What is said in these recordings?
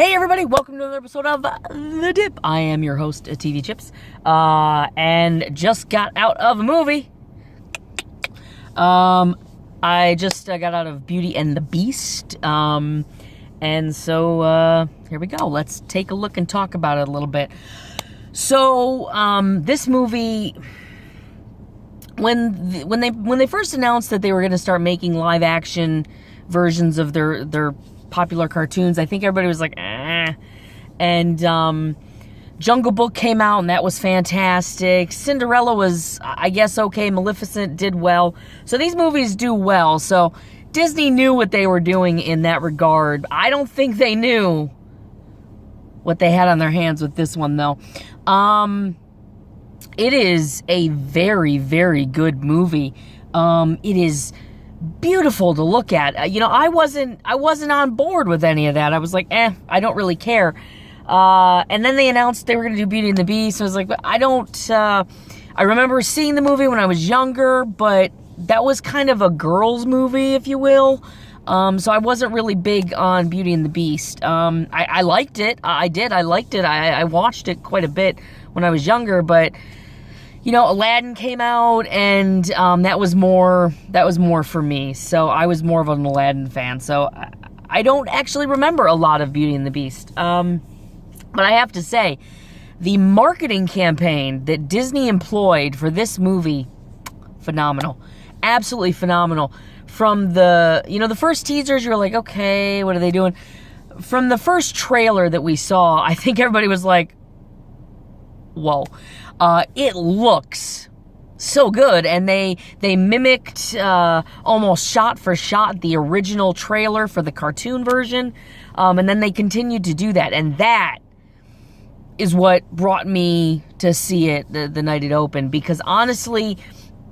Hey everybody, welcome to another episode of The Dip. I am your host, TV Chips, and just got out of a movie. I just got out of Beauty and the Beast, and so here we go. Let's take a look and talk about it a little bit. So, this movie, when they first announced that they were going to start making live action versions of their popular cartoons, I think everybody was like, eh. And Jungle Book came out, and that was fantastic. Cinderella was, I guess, okay. Maleficent did well. So these movies do well. So Disney knew what they were doing in that regard. I don't think they knew what they had on their hands with this one, though. It is a very, very good movie. It is beautiful to look at. I wasn't on board with any of that. I was like, I don't really care. And then they announced they were going to do Beauty and the Beast. I was like, I remember seeing the movie when I was younger, but that was kind of a girl's movie, if you will. So I wasn't really big on Beauty and the Beast. I liked it. I did. I liked it. I watched it quite a bit when I was younger, but Aladdin came out, and that was more for me. So I was more of an Aladdin fan. So I don't actually remember a lot of Beauty and the Beast. But I have to say, the marketing campaign that Disney employed for this movie, phenomenal. Absolutely phenomenal. From the first teasers, you're like, okay, what are they doing? From the first trailer that we saw, I think everybody was like, whoa. It looks so good, and they mimicked almost shot for shot the original trailer for the cartoon version, and then they continued to do that, and that is what brought me to see it the night it opened, because honestly,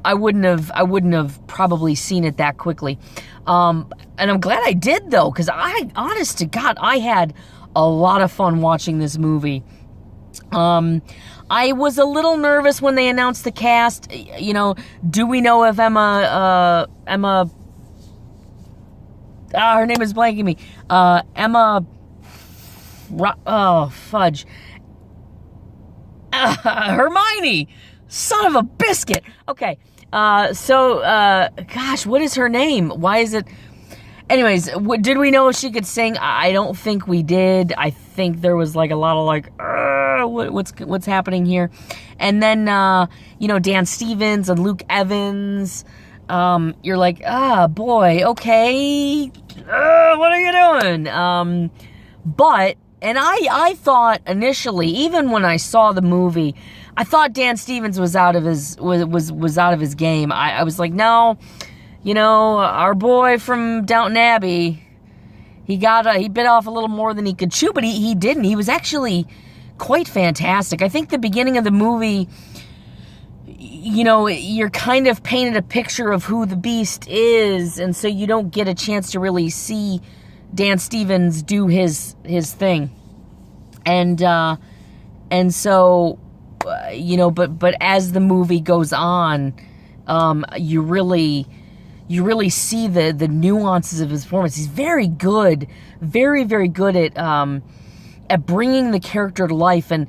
I wouldn't have probably seen it that quickly, and I'm glad I did, though, because honest to God, I had a lot of fun watching this movie. I was a little nervous when they announced the cast. Do we know if Emma, her name is blanking me. Emma, fudge. Hermione, son of a biscuit. Okay, gosh, what is her name? Why is it? Anyways, did we know if she could sing? I don't think we did. I think there was like a lot of like, what's happening here? And then, Dan Stevens and Luke Evans. You're like, boy, okay. What are you doing? And I thought initially, even when I saw the movie, I thought Dan Stevens was out of his out of his game. I was like, no. Our boy from Downton Abbey, he bit off a little more than he could chew, but he didn't. He was actually quite fantastic. I think the beginning of the movie, you're kind of painted a picture of who the Beast is, and so you don't get a chance to really see Dan Stevens do his thing. And so, but as the movie goes on, you really see the nuances of his performance. He's very good, very, very good at bringing the character to life. And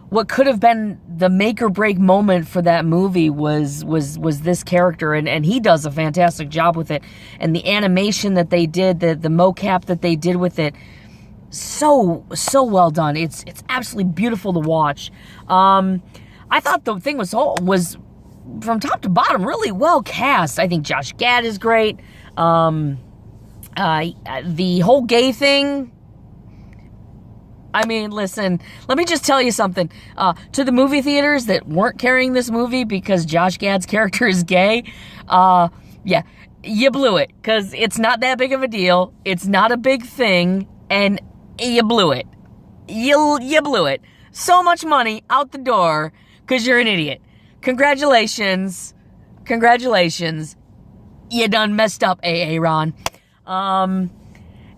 what could have been the make or break moment for that movie was this character, and he does a fantastic job with it. And the animation that they did, the mocap that they did with it, so well done. It's absolutely beautiful to watch. I thought the thing was from top to bottom, really well cast. I think Josh Gad is great. The whole gay thing, I mean, listen, let me just tell you something. To the movie theaters that weren't carrying this movie because Josh Gad's character is gay, yeah, you blew it, because it's not that big of a deal. It's not a big thing, and you blew it. You blew it. So much money out the door because you're an idiot. Congratulations. You done messed up, Aaron.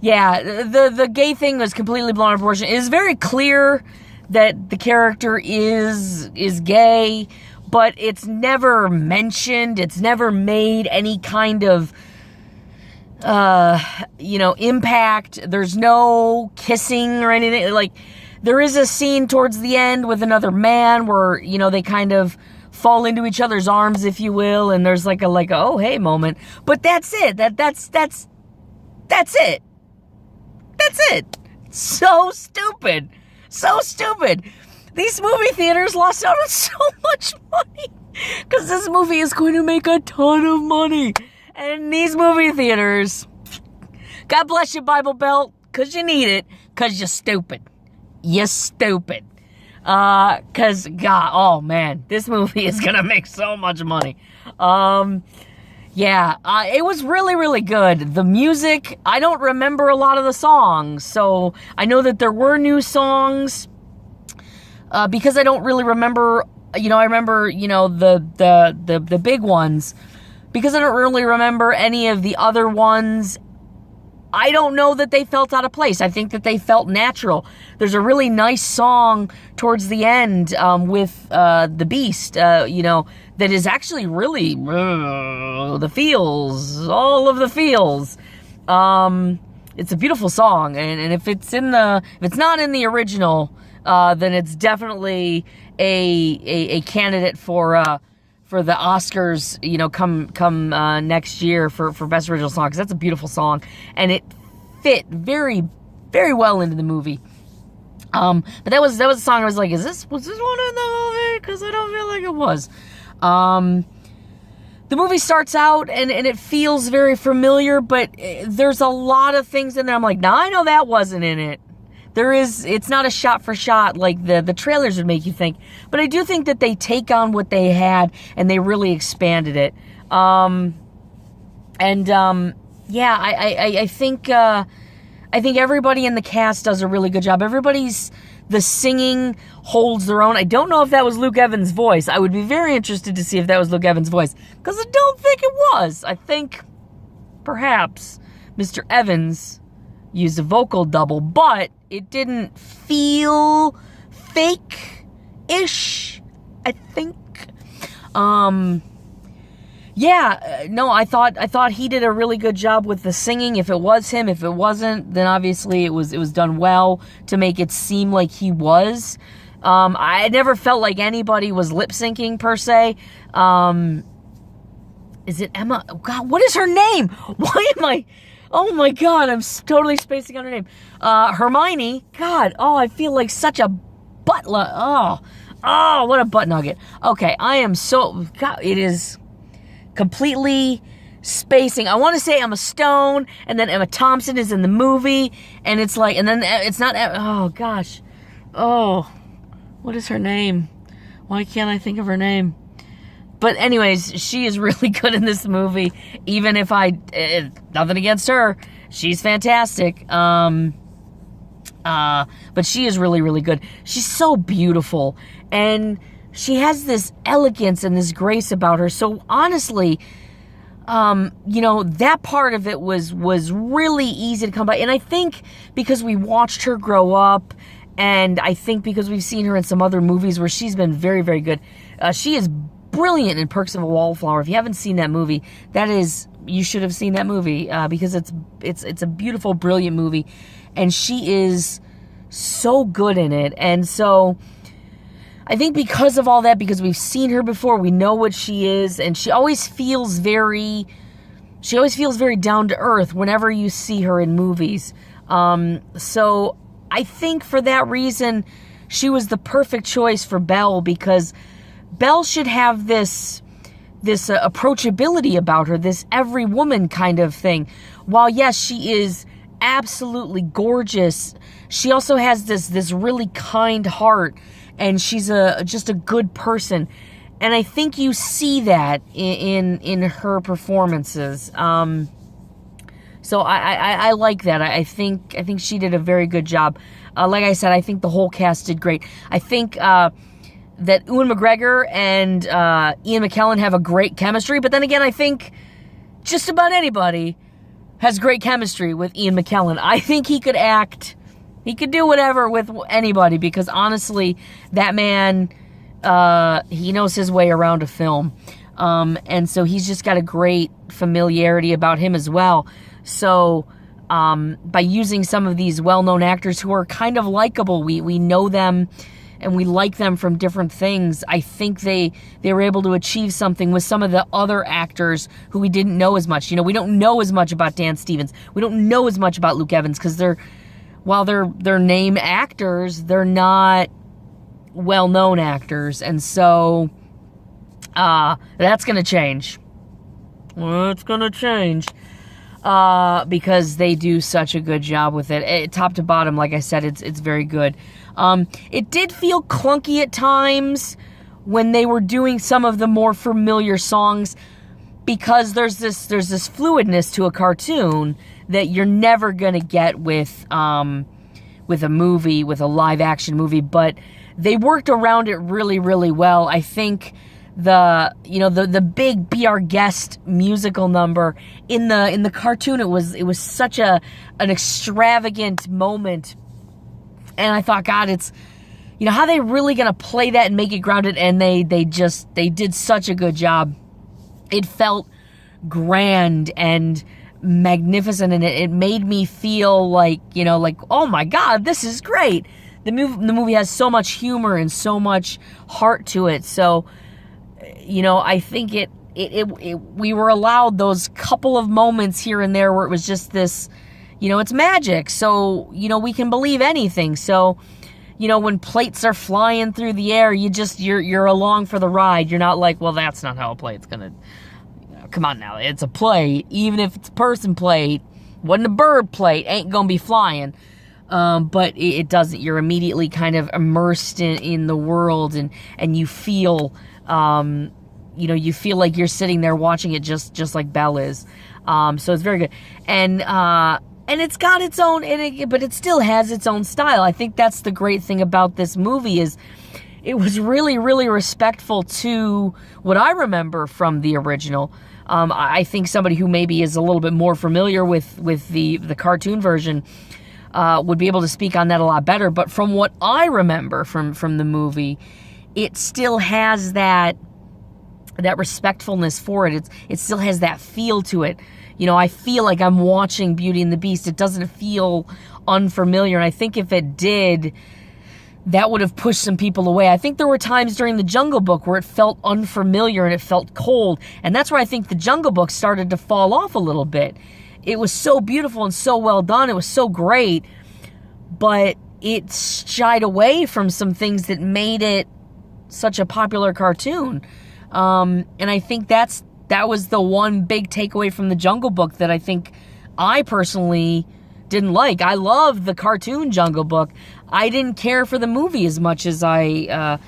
Yeah, the gay thing was completely blown out of proportion. It is very clear that the character is gay, but it's never mentioned. It's never made any kind of impact. There's no kissing or anything. Like, there is a scene towards the end with another man where, they kind of fall into each other's arms, if you will, and there's like a oh hey moment. But that's it. That's it. That's it. So stupid. So stupid. These movie theaters lost out on so much money because this movie is going to make a ton of money. And these movie theaters, God bless you, Bible Belt, because you need it, because you're stupid. You're stupid. Because, God, oh, man, this movie is going to make so much money. It was really, really good. The music, I don't remember a lot of the songs, so I know that there were new songs, because I don't really remember, I remember, the big ones. Because I don't really remember any of the other ones, I don't know that they felt out of place. I think that they felt natural. There's a really nice song towards the end with the Beast, that is actually really the feels, all of the feels. It's a beautiful song, and if it's not in the original, then it's definitely a candidate for the Oscars, come next year for Best Original Song, because that's a beautiful song, and it fit very, very well into the movie. But that was a song I was like, was this one in the movie? Because I don't feel like it was. The movie starts out, and it feels very familiar, but there's a lot of things in there I'm like, nah, I know that wasn't in it. It's not a shot for shot like the trailers would make you think, but I do think that they take on what they had and they really expanded it. I think everybody in the cast does a really good job. The singing holds their own. I don't know if that was Luke Evans' voice. I would be very interested to see if that was Luke Evans' voice, because I don't think it was. I think perhaps Mr. Evans used a vocal double, but it didn't feel fake-ish, I think. I thought he did a really good job with the singing. If it was him, if it wasn't, then obviously it was done well to make it seem like he was. I never felt like anybody was lip-syncing per se. Is it Emma? Oh, God, what is her name? Why am I... Oh my God, I'm totally spacing on her name. Hermione. God, I feel like such a butler. Oh, what a butt nugget. Okay, I am so... God, it is completely spacing. I want to say Emma Stone, and then Emma Thompson is in the movie, and it's like... And then it's not... Oh, gosh. Oh, what is her name? Why can't I think of her name? But anyways, she is really good in this movie. Even if nothing against her, she's fantastic. But she is really, really good. She's so beautiful, and she has this elegance and this grace about her. So honestly, that part of it was really easy to come by. And I think because we watched her grow up, and I think because we've seen her in some other movies where she's been very, very good. She is brilliant in Perks of a Wallflower. If you haven't seen that movie, you should have seen that movie, because it's a beautiful, brilliant movie, and she is so good in it. And so I think because of all that, because we've seen her before, we know what she is, and she always feels very down to earth whenever you see her in movies. So I think for that reason, she was the perfect choice for Belle, because Belle should have this approachability about her, this every woman kind of thing. While yes, she is absolutely gorgeous, she also has this really kind heart, and she's just a good person. And I think you see that in her performances. So I like that. I think she did a very good job. Like I said, I think the whole cast did great. I think that Ewan McGregor and Ian McKellen have a great chemistry. But then again, I think just about anybody has great chemistry with Ian McKellen. I think he could act. He could do whatever with anybody, because honestly, that man, he knows his way around a film. And so he's just got a great familiarity about him as well. So by using some of these well-known actors who are kind of likable, we know them and we like them from different things. I think they were able to achieve something with some of the other actors who we didn't know as much. You know, we don't know as much about Dan Stevens. We don't know as much about Luke Evans because while they're name actors, they're not well-known actors. And so that's going to change. It's going to change. Because they do such a good job with it. Top to bottom, like I said, it's very good. It did feel clunky at times when they were doing some of the more familiar songs, because there's this fluidness to a cartoon that you're never gonna get with a movie, with a live action movie. But they worked around it really, really well. I think the big Be Our Guest musical number in the cartoon, it was such an extravagant moment, and I thought, God, it's, you know, how they really gonna play that and make it grounded, and they did such a good job. It felt grand and magnificent, and it made me feel like, you know, like, oh my God, this is great. The movie has so much humor and so much heart to it. So, you know, I think we were allowed those couple of moments here and there where it was just this, you know, it's magic. So, you know, we can believe anything. So, you know, when plates are flying through the air, you're along for the ride. You're not like, well, that's not how a plate's gonna, come on now, it's a plate. Even if it's a person plate, wasn't a bird plate, ain't gonna be flying. But it doesn't. You're immediately kind of immersed in the world, and you feel, you know, you feel like you're sitting there watching it just like Belle is. So it's very good. And it's got its own, but it still has its own style. I think that's the great thing about this movie is it was really, really respectful to what I remember from the original. I think somebody who maybe is a little bit more familiar with the cartoon version would be able to speak on that a lot better. But from what I remember from the movie, it still has that respectfulness for it. It still has that feel to it. You know, I feel like I'm watching Beauty and the Beast. It doesn't feel unfamiliar. And I think if it did, that would have pushed some people away. I think there were times during the Jungle Book where it felt unfamiliar and it felt cold. And that's where I think the Jungle Book started to fall off a little bit. It was so beautiful and so well done. It was so great. But it shied away from some things that made it such a popular cartoon. And I think that was the one big takeaway from the Jungle Book that I think I personally didn't like. I loved the cartoon Jungle Book. I didn't care for the movie as much as I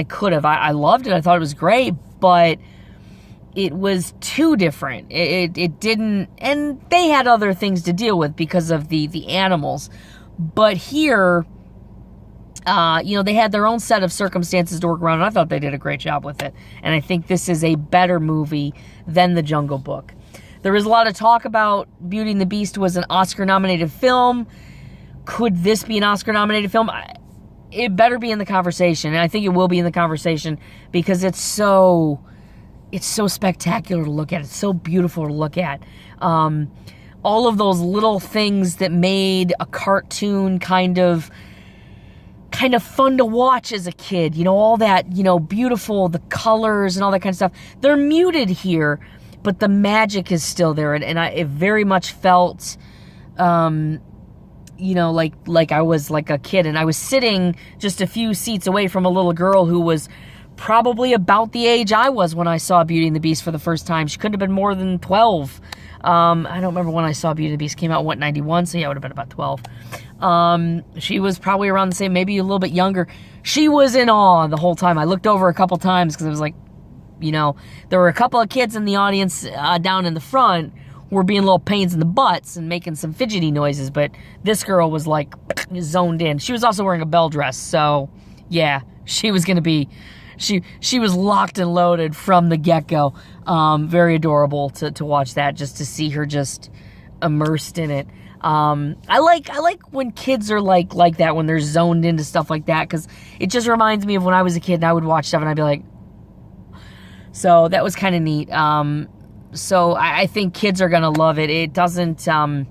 could have. I loved it. I thought it was great, but it was too different. It didn't, and they had other things to deal with because of the animals. But here, you know, they had their own set of circumstances to work around, and I thought they did a great job with it. And I think this is a better movie than the Jungle Book. There is a lot of talk about Beauty and the Beast was an Oscar-nominated film. Could this be an Oscar-nominated film? It better be in the conversation, and I think it will be in the conversation because it's so spectacular to look at. It's so beautiful to look at. All of those little things that made a cartoon kind of fun to watch as a kid. You know, all that, you know, beautiful, the colors and all that kind of stuff. They're muted here, but the magic is still there. And it very much felt, you know, like I was like a kid. And I was sitting just a few seats away from a little girl who was probably about the age I was when I saw Beauty and the Beast for the first time. She couldn't have been more than 12. I don't remember when I saw Beauty and the Beast. It came out, 91? So yeah, it would have been about 12. She was probably around the same, maybe a little bit younger. She was in awe the whole time. I looked over a couple times because I was like, you know, there were a couple of kids in the audience down in the front who were being little pains in the butts and making some fidgety noises, but this girl was like zoned in. She was also wearing a bell dress, so yeah, she was going to be... She was locked and loaded from the get-go. Very adorable to watch that, just to see her just immersed in it. I like when kids are like that, when they're zoned into stuff like that, because it just reminds me of when I was a kid and I would watch stuff and I'd be like... So that was kind of neat. So I think kids are gonna love it. It doesn't have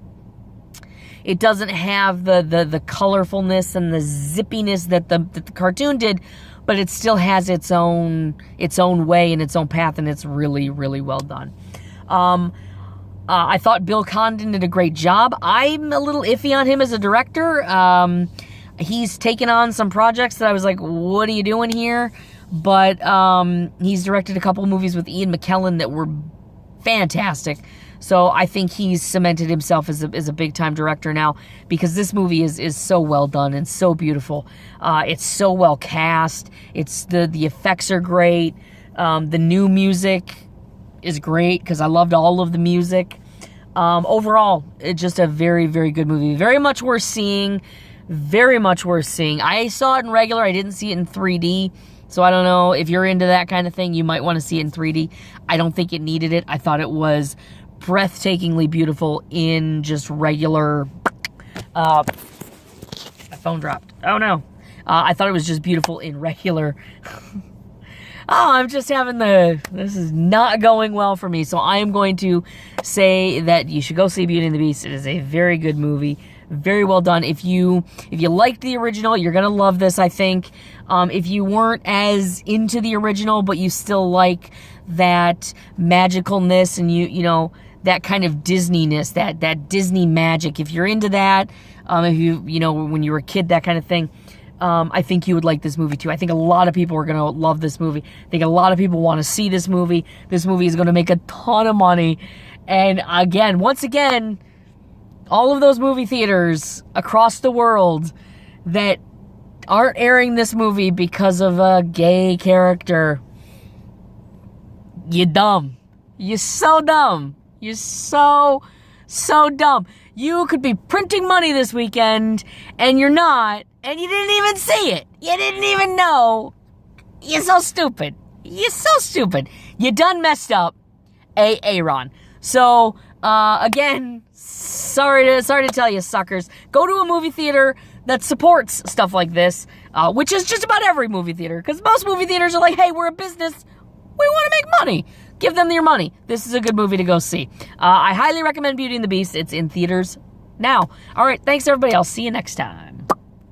the colorfulness and the zippiness that the cartoon did, but it still has its own way and its own path, and it's really, really well done. I thought Bill Condon did a great job. I'm a little iffy on him as a director. He's taken on some projects that I was like, what are you doing here? But he's directed a couple movies with Ian McKellen that were fantastic. So I think he's cemented himself as a big-time director now, because this movie is so well done and so beautiful. It's so well cast. It's the effects are great. The new music is great because I loved all of the music. Overall, it's just a very, very good movie. Very much worth seeing. Very much worth seeing. I saw it in regular. I didn't see it in 3D. So I don't know, if you're into that kind of thing, you might want to see it in 3D. I don't think it needed it. I thought it was breathtakingly beautiful in just regular... my phone dropped. Oh no. I thought it was just beautiful in regular... I'm just having this is not going well for me. So I am going to say that you should go see Beauty and the Beast. It is a very good movie. Very well done. If you liked the original, you're going to love this, I think. If you weren't as into the original, but you still like that magicalness and you know, that kind of Disney-ness, that Disney magic, if you're into that, if you know, when you were a kid, that kind of thing, I think you would like this movie too. I think a lot of people are going to love this movie. I think a lot of people want to see this movie. This movie is going to make a ton of money. And again, once again, all of those movie theaters across the world that aren't airing this movie because of a gay character, you're dumb. You're so dumb. You're so dumb. You could be printing money this weekend, and you're not, and you didn't even see it. You didn't even know. You're so stupid. You're so stupid. You done messed up, Aaron. So, again, sorry to tell you, suckers. Go to a movie theater that supports stuff like this, which is just about every movie theater, because most movie theaters are like, hey, we're a business. We want to make money. Give them your money. This is a good movie to go see. I highly recommend Beauty and the Beast. It's in theaters now. All right, thanks, everybody. I'll see you next time.